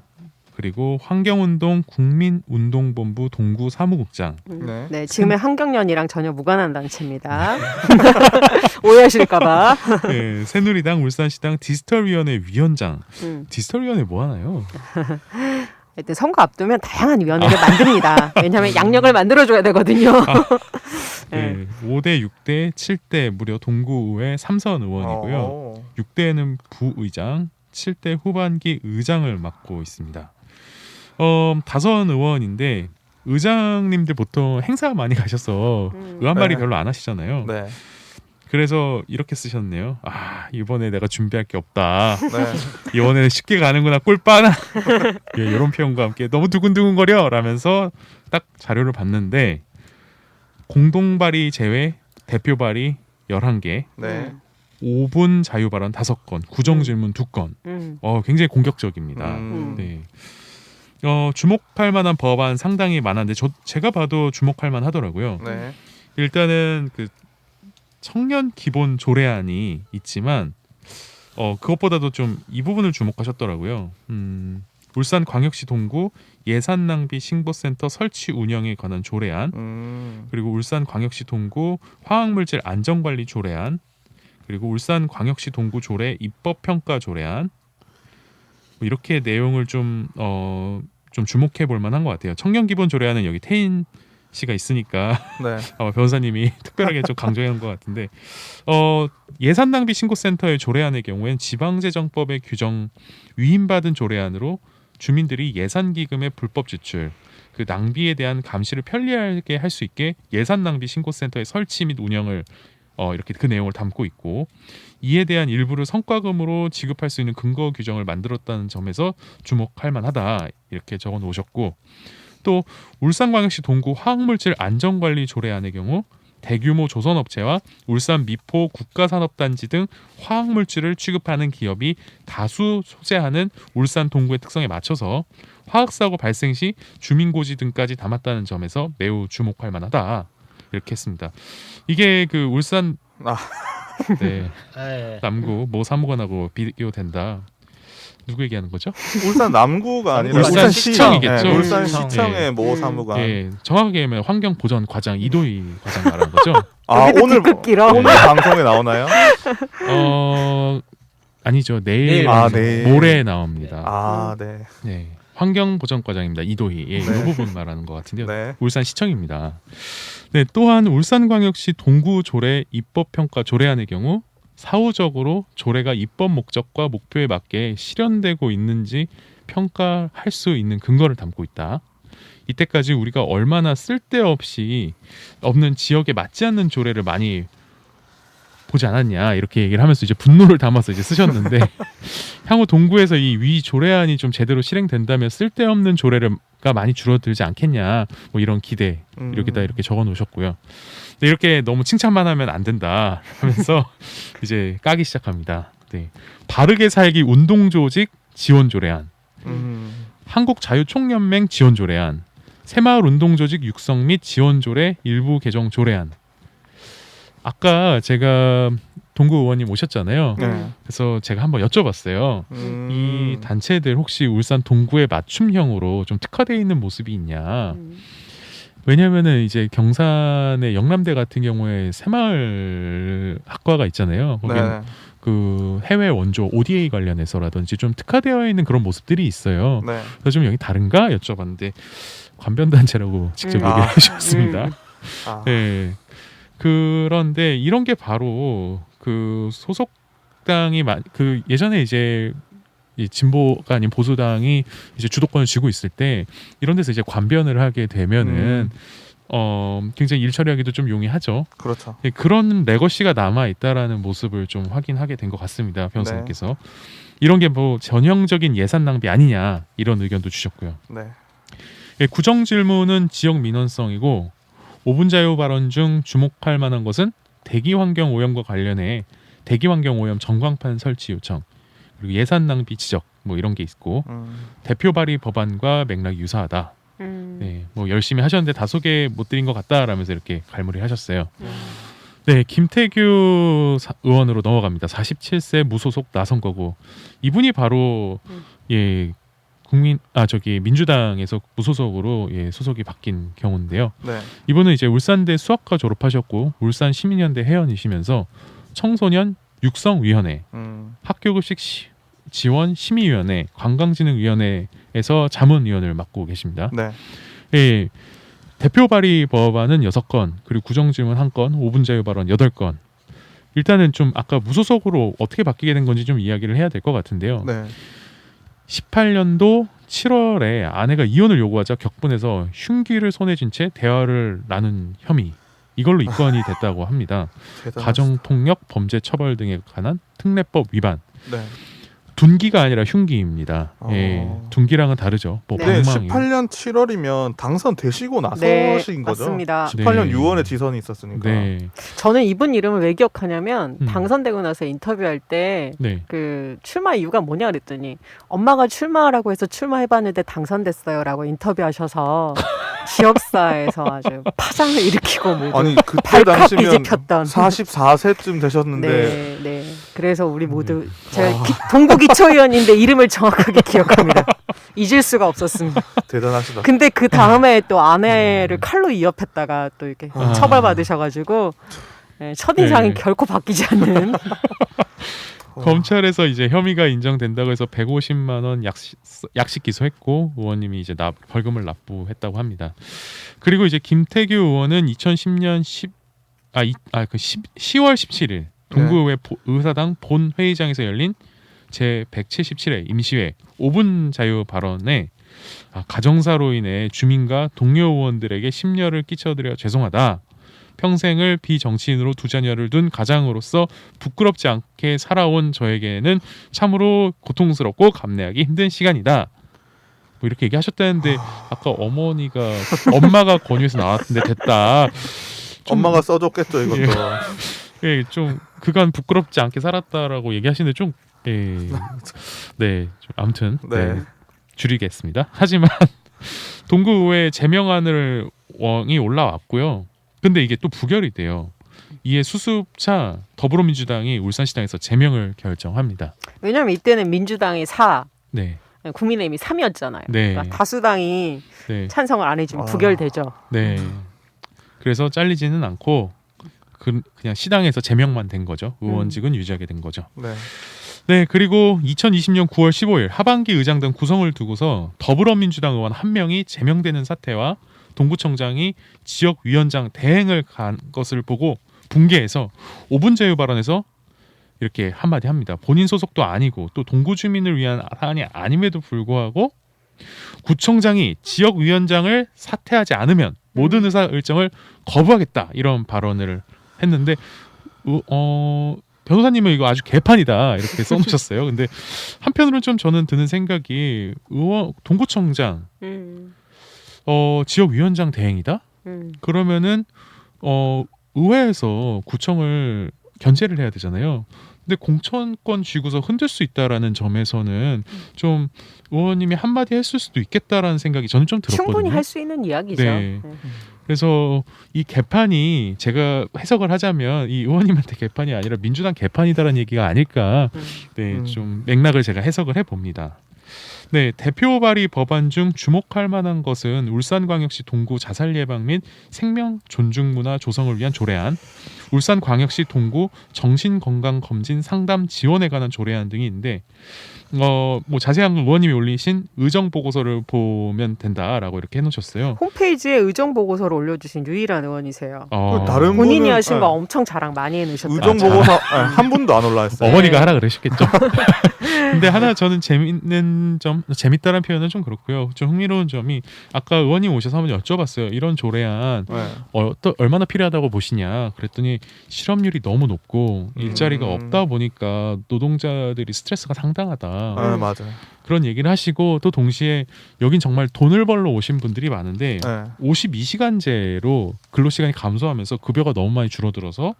그리고 환경운동 국민운동본부 동구 사무국장. 네. 네, 지금의 환경연이랑 전혀 무관한 단체입니다. 오해하실까봐. 네, 새누리당 울산시당 디지털위원회 위원장. 음. 디지털위원회 뭐 하나요? 하여튼 선거 앞두면 다양한 위원회를 만듭니다. 왜냐하면 양력을 만들어줘야 되거든요. 네, 5대, 6대, 7대 무려 동구의 3선 의원이고요. 6대는 부의장, 7대 후반기 의장을 맡고 있습니다. 다선 의원인데 의장님들 보통 행사 많이 가셔서 의안발이 네. 별로 안 하시잖아요. 네. 그래서 이렇게 쓰셨네요. 이번에 내가 준비할 게 없다. 네. 이번에는 쉽게 가는구나 꿀빠나. 예, 이런 표현과 함께 너무 두근두근거려 라면서 딱 자료를 봤는데 공동 발의 제외 대표 발의 11개, 네. 5분 자유 발언 5건, 구정 질문 2건. 굉장히 공격적입니다. 네. 주목할 만한 법안 상당히 많았는데 제가 봐도 주목할 만하더라고요. 네. 일단은 그 청년 기본 조례안이 있지만 그것보다도 좀 이 부분을 주목하셨더라고요. 울산광역시 동구 예산낭비 신고센터 설치 운영에 관한 조례안, 그리고 울산광역시 동구 화학물질 안전관리 조례안, 그리고 울산광역시 동구 조례 입법평가 조례안, 뭐 이렇게 내용을 좀 주목해 볼 만한 것 같아요. 청년기본조례안은 여기 태인 씨가 있으니까 네. 아마 변호사님이 특별하게 좀 강조한 것 같은데 예산낭비 신고센터의 조례안의 경우엔 지방재정법의 규정 위임받은 조례안으로 주민들이 예산기금의 불법 지출, 그 낭비에 대한 감시를 편리하게 할 수 있게 예산낭비 신고센터의 설치 및 운영을 이렇게 그 내용을 담고 있고, 이에 대한 일부를 성과금으로 지급할 수 있는 근거 규정을 만들었다는 점에서 주목할 만하다 이렇게 적어 놓으셨고, 또 울산광역시 동구 화학물질 안전관리 조례안의 경우 대규모 조선업체와 울산 미포 국가산업단지 등 화학물질을 취급하는 기업이 다수 소재하는 울산 동구의 특성에 맞춰서 화학사고 발생 시 주민고지 등까지 담았다는 점에서 매우 주목할 만하다 이렇게 했습니다. 이게 그 울산 네, 남구 모 사무관하고 비교된다. 누구 얘기하는 거죠? 울산 남구가 아니라 울산 시청이겠죠. 네, 울산 시청. 시청의 모 사무관. 예, 정확하게 하면 환경보전과장 이도희 과장 말하는 거죠. 아, 여기도 오늘 뒤끝 길어. 오늘 방송에 나오나요? 아니죠. 내일 내일. 모레 나옵니다. 아, 네. 네, 환경보전과장입니다. 이도희. 예, 이 부분 말하는 것 같은데요. 네. 울산 시청입니다. 네, 또한 울산광역시 동구 조례 입법평가 조례안의 경우 사후적으로 조례가 입법 목적과 목표에 맞게 실현되고 있는지 평가할 수 있는 근거를 담고 있다. 이때까지 우리가 얼마나 쓸데없이 없는 지역에 맞지 않는 조례를 많이 보지 않았냐 이렇게 얘기를 하면서 이제 분노를 담아서 이제 쓰셨는데 향후 동구에서 이 위 조례안이 좀 제대로 실행된다면 쓸데없는 조례가 많이 줄어들지 않겠냐 뭐 이런 기대 이렇게다 이렇게 적어 놓으셨고요. 네, 이렇게 너무 칭찬만 하면 안 된다 하면서 이제 까기 시작합니다. 네. 바르게 살기 운동조직 지원 조례안, 한국자유총연맹 지원 조례안, 새마을 운동조직 육성 및 지원 조례 일부 개정 조례안. 아까 제가 동구 의원님 오셨잖아요. 네. 그래서 제가 한번 여쭤봤어요. 이 단체들 혹시 울산 동구에 맞춤형으로 좀 특화되어 있는 모습이 있냐? 왜냐면은 이제 경산의 영남대 같은 경우에 새마을 학과가 있잖아요. 거기는 네. 그 해외 원조 ODA 관련해서라든지 좀 특화되어 있는 그런 모습들이 있어요. 네. 그래서 좀 여기 다른가 여쭤봤는데 관변단체라고 직접 얘기를 해주셨습니다. 아. 네. 그런데 이런 게 바로 그 소속당이 그 예전에 이제 이 진보가 아닌 보수당이 이제 주도권을 쥐고 있을 때 이런 데서 이제 관변을 하게 되면은 굉장히 일 처리하기도 좀 용이하죠. 그렇죠. 예, 그런 레거시가 남아 있다라는 모습을 좀 확인하게 된 것 같습니다. 변호사님께서 이런 게 뭐 전형적인 예산 낭비 아니냐 이런 의견도 주셨고요. 네. 예, 구정 질문은 지역 민원성이고 5분 자유 발언 중 주목할 만한 것은 대기 환경 오염과 관련해 대기 환경 오염 전광판 설치 요청 그리고 예산 낭비 지적 뭐 이런 게 있고 대표 발의 법안과 맥락이 유사하다. 네, 뭐 열심히 하셨는데 다 소개 못 드린 것 같다라면서 이렇게 갈무리 하셨어요. 네, 김태규 의원으로 넘어갑니다. 47세 무소속 나선거구. 이분이 바로 민주당에서 무소속으로 소속이 바뀐 경우인데요. 네. 이분은 이제 울산대 수학과 졸업하셨고 울산 시민연대 회원이시면서 청소년 육성위원회, 학교급식 지원 심의위원회, 관광진흥위원회에서 자문위원을 맡고 계십니다. 네. 예, 대표 발의 법안은 6건, 그리고 구정질문 1건, 5분 자유 발언 8건. 일단은 좀 아까 무소속으로 어떻게 바뀌게 된 건지 좀 이야기를 해야 될 것 같은데요. 네. 18년도 7월에 아내가 이혼을 요구하자 격분해서 흉기를 손에 쥔 채 대화를 나눈 혐의 이걸로 입건이 됐다고 합니다. 가정폭력, 범죄 처벌 등에 관한 특례법 위반. 네. 둔기가 아니라 흉기입니다. 예, 둔기랑은 다르죠. 뭐 네, 방망이. 18년 7월이면 당선되시고 나서신 네, 거죠? 맞습니다. 18년 네. 6월에 지선이 있었으니까. 네, 저는 이분 이름을 왜 기억하냐면 음. 당선되고 나서 인터뷰할 때 네. 그 출마 이유가 뭐냐 그랬더니 엄마가 출마하라고 해서 출마해봤는데 당선됐어요라고 인터뷰하셔서 지역사에서 아주 파장을 일으키고 뭐 아니 그때 발칵 당시면 뒤집혔던 44세쯤 되셨는데 네, 네. 그래서 우리 모두 제가 동구 기초위원인데 이름을 정확하게 기억합니다. 잊을 수가 없었습니다. 대단하시다. 근데 그 다음에 또 아내를 칼로 위협했다가 또 이렇게 아. 처벌받으셔가지고 네, 첫인상이 네. 결코 바뀌지 않는. 검찰에서 이제 혐의가 인정된다고 해서 150만 원 약식 기소했고 의원님이 이제 벌금을 납부했다고 합니다. 그리고 이제 김태규 의원은 2010년 10월 17일 동구의회 의사당 본 회의장에서 열린 제 177회 임시회 5분 자유 발언에 가정사로 인해 주민과 동료 의원들에게 심려를 끼쳐드려 죄송하다. 평생을 비정치인으로 두 자녀를 둔 가장으로서 부끄럽지 않게 살아온 저에게는 참으로 고통스럽고 감내하기 힘든 시간이다. 뭐 이렇게 얘기하셨다는데 아까 엄마가 권유해서 나왔는데 됐다. 엄마가 써줬겠죠 이것도. 예, 좀 그간 부끄럽지 않게 살았다라고 얘기하시는데 좀 네, 좀 아무튼 네. 줄이겠습니다. 하지만 동구의회 제명안을 이 올라왔고요. 근데 이게 또 부결이 돼요. 이에 수습차 더불어민주당이 울산시당에서 제명을 결정합니다. 왜냐면 이때는 민주당이 4, 네, 국민의힘이 3이었잖아요. 네. 그러니까 다수당이 네, 찬성을 안 해주면 부결되죠. 네. 그래서 잘리지는 않고 그냥 시당에서 제명만 된 거죠. 의원직은 유지하게 된 거죠. 네. 네, 그리고 2020년 9월 15일 하반기 의장당 구성을 두고서 더불어민주당 의원 1명이 제명되는 사태와 동구청장이 지역위원장 대행을 간 것을 보고 붕괴해서 5분 자유 발언에서 이렇게 한마디 합니다. 본인 소속도 아니고 또 동구 주민을 위한 사안이 아님에도 불구하고 구청장이 지역위원장을 사퇴하지 않으면 모든 의사일정을 거부하겠다 이런 발언을 했는데 변호사님은 이거 아주 개판이다 이렇게 써놓으셨어요. 근데 한편으로는 좀 저는 드는 생각이 동구청장 지역위원장 대행이다? 그러면은 의회에서 구청을 견제를 해야 되잖아요. 근데 공천권 쥐고서 흔들 수 있다라는 점에서는 좀 의원님이 한마디 했을 수도 있겠다라는 생각이 저는 좀 들었거든요. 충분히 할 수 있는 이야기죠. 네. 그래서 이 개판이 제가 해석을 하자면 이 의원님한테 개판이 아니라 민주당 개판이다라는 얘기가 아닐까. 네, 좀 맥락을 제가 해석을 해봅니다. 네, 대표 발의 법안 중 주목할 만한 것은 울산광역시 동구 자살 예방 및 생명 존중 문화 조성을 위한 조례안, 울산광역시 동구 정신건강검진 상담 지원에 관한 조례안 등이 있는데 뭐 자세한 건 의원님이 올리신 의정 보고서를 보면 된다라고 이렇게 해놓으셨어요. 홈페이지에 의정 보고서를 올려주신 유일한 의원이세요. 다른 본인이 분은, 하신 거 엄청 자랑 많이 해놓으셨더라고요. 의정 보고서 한 분도 안 올라왔어요. 어머니가 하라 그러셨겠죠. 근데 하나 저는 재밌다는 표현은 좀 그렇고요. 좀 흥미로운 점이 아까 의원님 오셔서 한번 여쭤봤어요. 이런 조례안 얼마나 필요하다고 보시냐. 그랬더니 실업률이 너무 높고 일자리가 없다 보니까 노동자들이 스트레스가 상당하다. 맞아요. 그런 얘기를 하시고 또 동시에 여긴 정말 돈을 벌러 오신 분들이 많은데 52시간제로 근로시간이 감소하면서 급여가 너무 많이 줄어들어서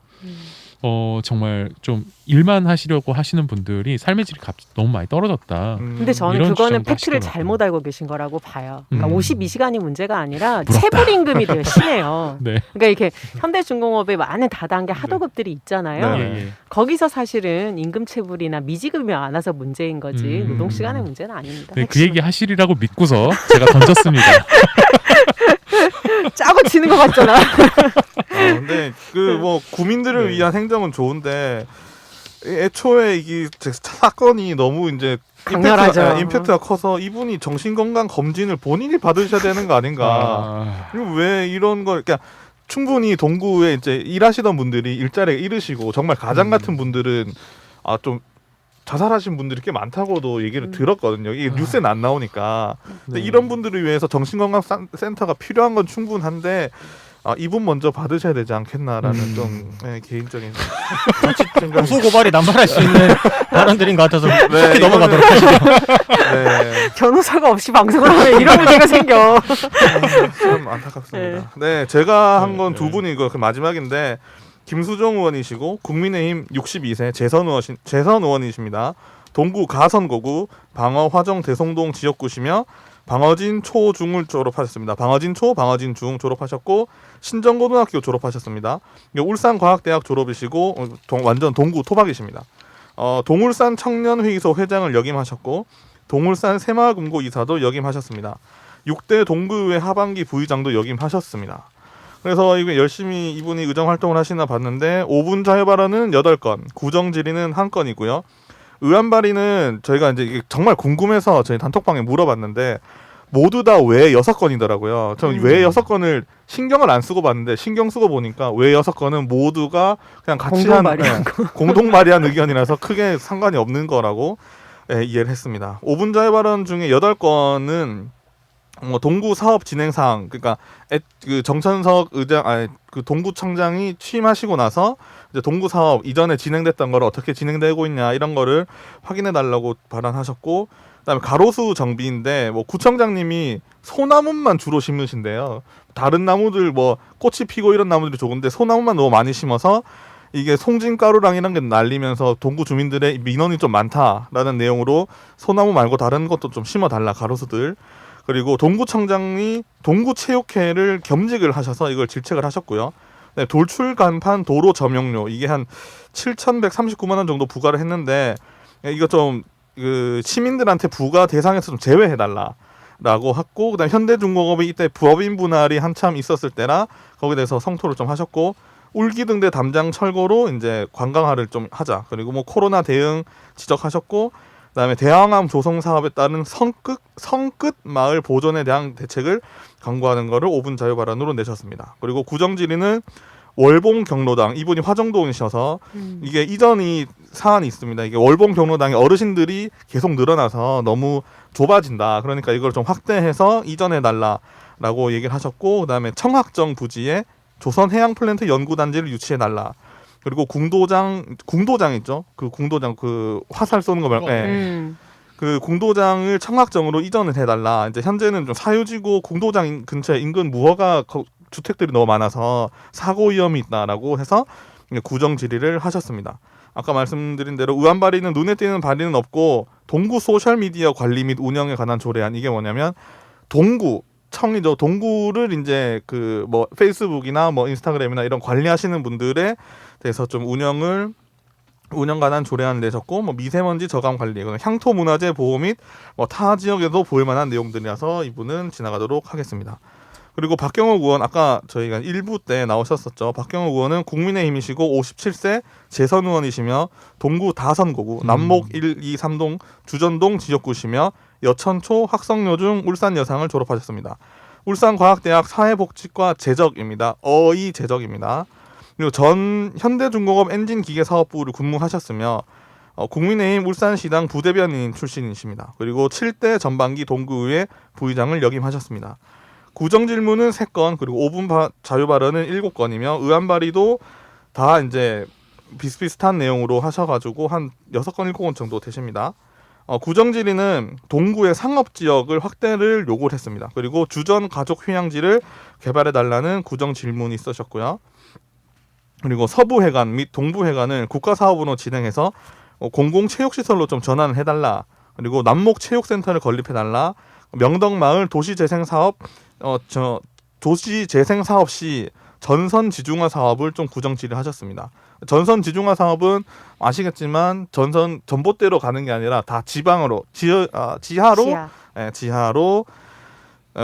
정말 좀 일만 하시려고 하시는 분들이 삶의 질이 너무 많이 떨어졌다. 근데 저는 이런 그거는 주장도 팩트를 하시더라고요. 잘못 알고 계신 거라고 봐요. 그러니까 52시간이 문제가 아니라 부럽다. 체불임금이 되게 심해요. 네. 그러니까 이렇게 현대중공업의 많은 다단계 하도급들이 있잖아요. 네. 예, 예. 거기서 사실은 임금체불이나 미지급이 많아서 문제인 거지 노동시간의 문제는 아닙니다. 네, 그 얘기 하시리라고 믿고서 제가 던졌습니다. 짜고 치는 것 같잖아. 근데 그 뭐 구민들을 위한 행정은 좋은데 애초에 이게 사건이 너무 이제 강렬하죠. 임팩트가 커서 이분이 정신건강 검진을 본인이 받으셔야 되는 거 아닌가. 그리고 왜 이런 걸 그러니까 충분히 동구에 이제 일하시던 분들이 일자리가 이르시고 정말 가장 같은 분들은 좀 자살하신 분들이 꽤 많다고도 얘기를 들었거든요. 이게 뉴스에 안 나오니까. 근데 이런 분들을 위해서 정신건강센터가 필요한 건 충분한데 이분 먼저 받으셔야 되지 않겠나라는 좀 개인적인 고소 고발이 남발할 수 있는 발언들인 것 같아서 네, 넘어가도록 하시죠. 네, 변호사가 없이 방송을 하면 이런 문제가 생겨. 참 안타깝습니다. 네, 제가 한 건 두 분이고 그 마지막인데 김수정 의원이시고 국민의힘 62세 재선 의원이십니다. 동구 가선거구 방어 화정 대성동 지역구시며 방어진 초 중을 졸업하셨습니다. 방어진 초, 방어진 중 졸업하셨고 신정고등학교 졸업하셨습니다. 울산과학대학 졸업이시고 완전 동구 토박이십니다. 동울산 청년회의소 회장을 역임하셨고 동울산 새마을금고 이사도 역임하셨습니다. 6대 동구의회 하반기 부의장도 역임하셨습니다. 그래서 이게 열심히 이분이 의정 활동을 하시나 봤는데 5분 자유 발언은 8건, 구정 질의는 1건이고요. 의안 발의는 저희가 이제 이게 정말 궁금해서 저희 단톡방에 물어봤는데 모두 다 왜 6건이더라고요. 저는 왜 6건을 신경을 안 쓰고 봤는데 신경 쓰고 보니까 왜 6건은 모두가 그냥 같이 공동 발의한 의견이라서 크게 상관이 없는 거라고 이해를 했습니다. 5분 자유 발언 중에 8건은 동구 사업 진행 사항, 그러니까 그 정천석 의장, 그 동구청장이 취임하시고 나서 이제 동구 사업 이전에 진행됐던 걸 어떻게 진행되고 있냐 이런 거를 확인해 달라고 발언하셨고, 그다음에 가로수 정비인데 뭐 구청장님이 소나무만 주로 심으신대요. 다른 나무들 뭐 꽃이 피고 이런 나무들이 좋은데 소나무만 너무 많이 심어서 이게 송진가루랑 이런 게 날리면서 동구 주민들의 민원이 좀 많다라는 내용으로 소나무 말고 다른 것도 좀 심어달라 가로수들. 그리고 동구청장이 동구체육회를 겸직을 하셔서 이걸 질책을 하셨고요. 네, 돌출 간판 도로 점용료 이게 한 7,139만 원 정도 부과를 했는데 이거 좀 그 시민들한테 부과 대상에서 좀 제외해달라라고 했고, 그다음 현대중공업이 이때 법인 분할이 한참 있었을 때라 거기에 대해서 성토를 좀 하셨고, 울기등대 담장 철거로 이제 관광화를 좀 하자. 그리고 뭐 코로나 대응 지적하셨고, 그다음에 대항암 조성 사업에 따른 성끝 마을 보존에 대한 대책을 강구하는 거를 5분 자유 발언으로 내셨습니다. 그리고 구정 질의는 월봉 경로당, 이분이 화정동이셔서 이게 이전이 사안이 있습니다. 이게 월봉 경로당에 어르신들이 계속 늘어나서 너무 좁아진다. 그러니까 이걸 좀 확대해서 이전해 달라라고 얘기를 하셨고, 그다음에 청학정 부지에 조선해양플랜트 연구단지를 유치해 달라. 그리고 궁도장 있죠. 그 궁도장 그 화살 쏘는 거 말고, 그 궁도장을 청학정으로 이전을 해달라. 이제 현재는 좀 사유지구 궁도장 근처에 인근 무허가 주택들이 너무 많아서 사고 위험이 있다라고 해서 구정 질의를 하셨습니다. 아까 말씀드린 대로 의안 발의는 눈에 띄는 발의는 없고 동구 소셜 미디어 관리 및 운영에 관한 조례안, 이게 뭐냐면 동구청이죠. 동구를 이제 그 뭐 페이스북이나 뭐 인스타그램이나 이런 관리하시는 분들에 대해서 좀 운영 관한 조례안을 내셨고, 뭐 미세먼지 저감 관리, 향토 문화재 보호 및 뭐 타 지역에도 보일 만한 내용들이라서 이분은 지나가도록 하겠습니다. 그리고 박경호 의원, 아까 저희가 1부 때 나오셨었죠. 박경호 의원은 국민의힘이시고 57세 재선 의원이시며 동구 다선고구, 남목 1, 2, 3동 주전동 지역구시며 여천초 학성여중 울산 여상을 졸업하셨습니다. 울산과학대학 사회복지과 재적입니다. 어이 재적입니다. 그리고 전 현대중공업 엔진기계사업부를 근무하셨으며 국민의힘 울산시당 부대변인 출신이십니다. 그리고 7대 전반기 동구의회 부의장을 역임하셨습니다. 구정 질문은 3건, 그리고 5분 자유 발언은 7건이며 의안 발의도 다 이제 비슷비슷한 내용으로 하셔가지고 한 6건, 7건 정도 되십니다. 구정 질의는 동구의 상업 지역을 확대를 요구를 했습니다. 그리고 주전 가족 휴양지를 개발해 달라는 구정 질문이 있으셨고요. 그리고 서부회관 및 동부회관을 국가사업으로 진행해서 공공체육시설로 좀 전환을 해달라. 그리고 남목체육센터를 건립해달라. 명덕마을 도시재생사업 도시재생사업 시 전선지중화 사업을 좀 구정 질의하셨습니다. 전선지중화 사업은 아시겠지만 전봇대로 가는 게 아니라 다 지방으로 지하로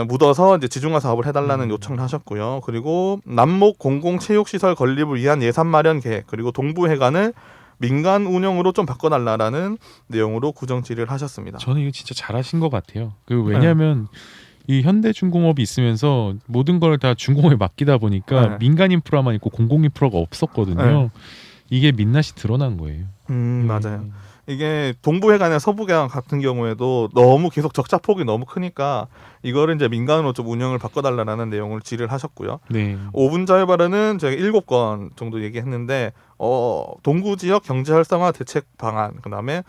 묻어서 이제 지중화 사업을 해달라는 요청을 하셨고요. 그리고 남목 공공체육시설 건립을 위한 예산 마련 계획, 그리고 동부회관을 민간 운영으로 좀 바꿔달라는 내용으로 구정 질의를 하셨습니다. 저는 이거 진짜 잘하신 것 같아요. 왜냐하면 이 현대중공업이 있으면서 모든 걸 다 중공업에 맡기다 보니까 민간 인프라만 있고 공공 인프라가 없었거든요. 이게 민낯이 드러난 거예요. 맞아요. 이게 동부회관이나 서부회관 같은 경우에도 너무 계속 적자폭이 너무 크니까 이거를 이제 민간으로 좀 운영을 바꿔달라는 내용을 질의를 하셨고요. 네. 5분 자유 발언은 저희가 7건 정도 얘기했는데 동구 지역 경제 활성화 대책 방안, 그다음에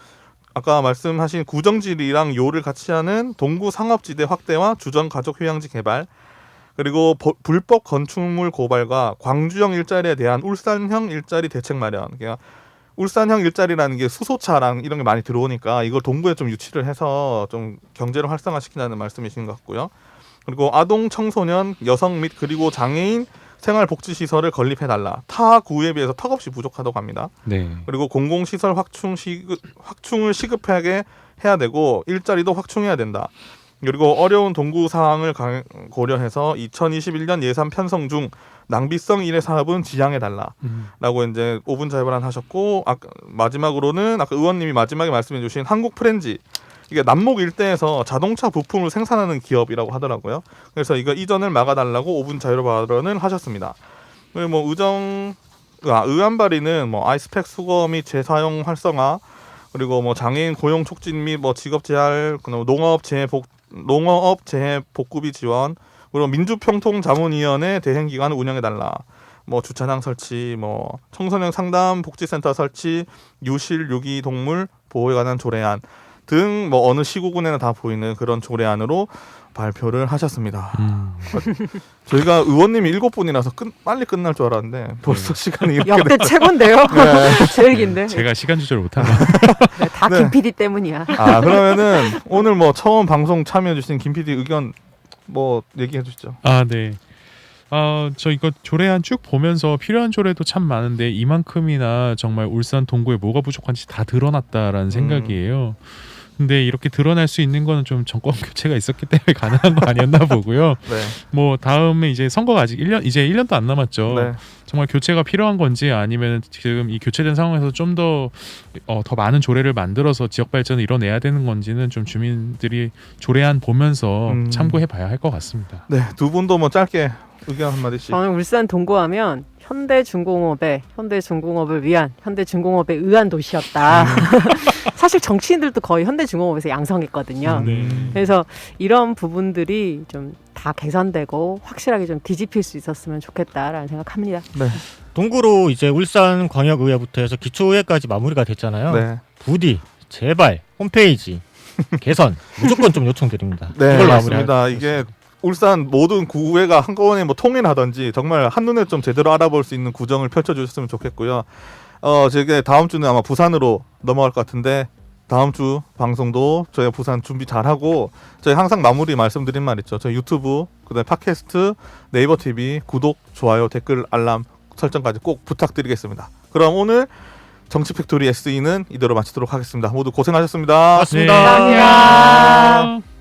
아까 말씀하신 구정질이랑 요를 같이 하는 동구 상업지대 확대와 주전 가족 휴양지 개발, 그리고 불법 건축물 고발과 광주형 일자리에 대한 울산형 일자리 대책 마련. 그러니까 울산형 일자리라는 게 수소차랑 이런 게 많이 들어오니까 이걸 동구에 좀 유치를 해서 좀 경제를 활성화시키자는 말씀이신 것 같고요. 그리고 아동, 청소년, 여성 및 그리고 장애인 생활복지시설을 건립해달라. 타 구에 비해서 턱없이 부족하다고 합니다. 네. 그리고 공공시설 확충을 시급하게 해야 되고 일자리도 확충해야 된다. 그리고 어려운 동구 상황을 고려해서 2021년 예산 편성 중 낭비성 일의 사업은 지양해달라라고 이제 5분 자유발언 하셨고, 마지막으로는 아까 의원님이 마지막에 말씀해주신 한국프렌지, 이게 남목 일대에서 자동차 부품을 생산하는 기업이라고 하더라고요. 그래서 이거 이전을 막아달라고 5분 자유발언을 하셨습니다. 그리고 뭐 의안 발의는 뭐 아이스팩 수거 및 재사용 활성화, 그리고 뭐 장애인 고용 촉진 및 뭐 직업 재활, 농업 재해 복구비 지원, 그리고 민주평통자문위원회 대행기관을 운영해달라. 뭐 주차장 설치, 뭐 청소년 상담 복지센터 설치, 유실 유기 동물 보호에 관한 조례안 등 뭐 어느 시구군에나 다 보이는 그런 조례안으로 발표를 하셨습니다. 저희가 의원님이 7분이라서 빨리 끝날 줄 알았는데 벌써 시간이 이렇게 역대 최고인데요. 제일 긴데. 제가 시간 조절 못하나. 네, 다 김 PD 때문이야. 그러면은 오늘 뭐 처음 방송 참여해주신 김 PD 의견 뭐 얘기해 주시죠. 네. 저 이거 조례안 쭉 보면서 필요한 조례도 참 많은데 이만큼이나 정말 울산 동구에 뭐가 부족한지 다 드러났다라는 생각이에요. 근데 이렇게 드러날 수 있는 거는 좀 정권 교체가 있었기 때문에 가능한 거 아니었나 보고요. 네. 뭐 다음에 이제 선거가 아직 1년도 안 남았죠. 네. 정말 교체가 필요한 건지 아니면 지금 이 교체된 상황에서 좀 더 많은 조례를 만들어서 지역 발전을 이뤄내야 되는 건지는 좀 주민들이 조례안 보면서 참고해 봐야 할 것 같습니다. 네, 두 분도 뭐 짧게 의견 한마디씩. 저는 울산 동구하면 현대중공업을 위한 현대중공업에 의한 도시였다. 사실 정치인들도 거의 현대중공업에서 양성했거든요. 그래서 이런 부분들이 좀 다 개선되고 확실하게 좀 뒤집힐 수 있었으면 좋겠다라는 생각합니다. 네. 동구로 이제 울산 광역의회부터 해서 기초의회까지 마무리가 됐잖아요. 네. 부디 제발 홈페이지 개선 무조건 좀 요청드립니다. 네, 이걸 맞습니다. 이게 울산 모든 구의회가 한꺼번에 뭐 통일하든지 정말 한눈에 좀 제대로 알아볼 수 있는 구정을 펼쳐주셨으면 좋겠고요. 제가 다음 주는 아마 부산으로 넘어갈 것 같은데 다음 주 방송도 저희가 부산 준비 잘하고 저희 항상 마무리 말씀드린 말 있죠. 저희 유튜브, 그다음에 팟캐스트, 네이버 TV 구독, 좋아요, 댓글, 알람 설정까지 꼭 부탁드리겠습니다. 그럼 오늘 정치 팩토리 SE는 이대로 마치도록 하겠습니다. 모두 고생하셨습니다. 고맙습니다. 네. 감사합니다.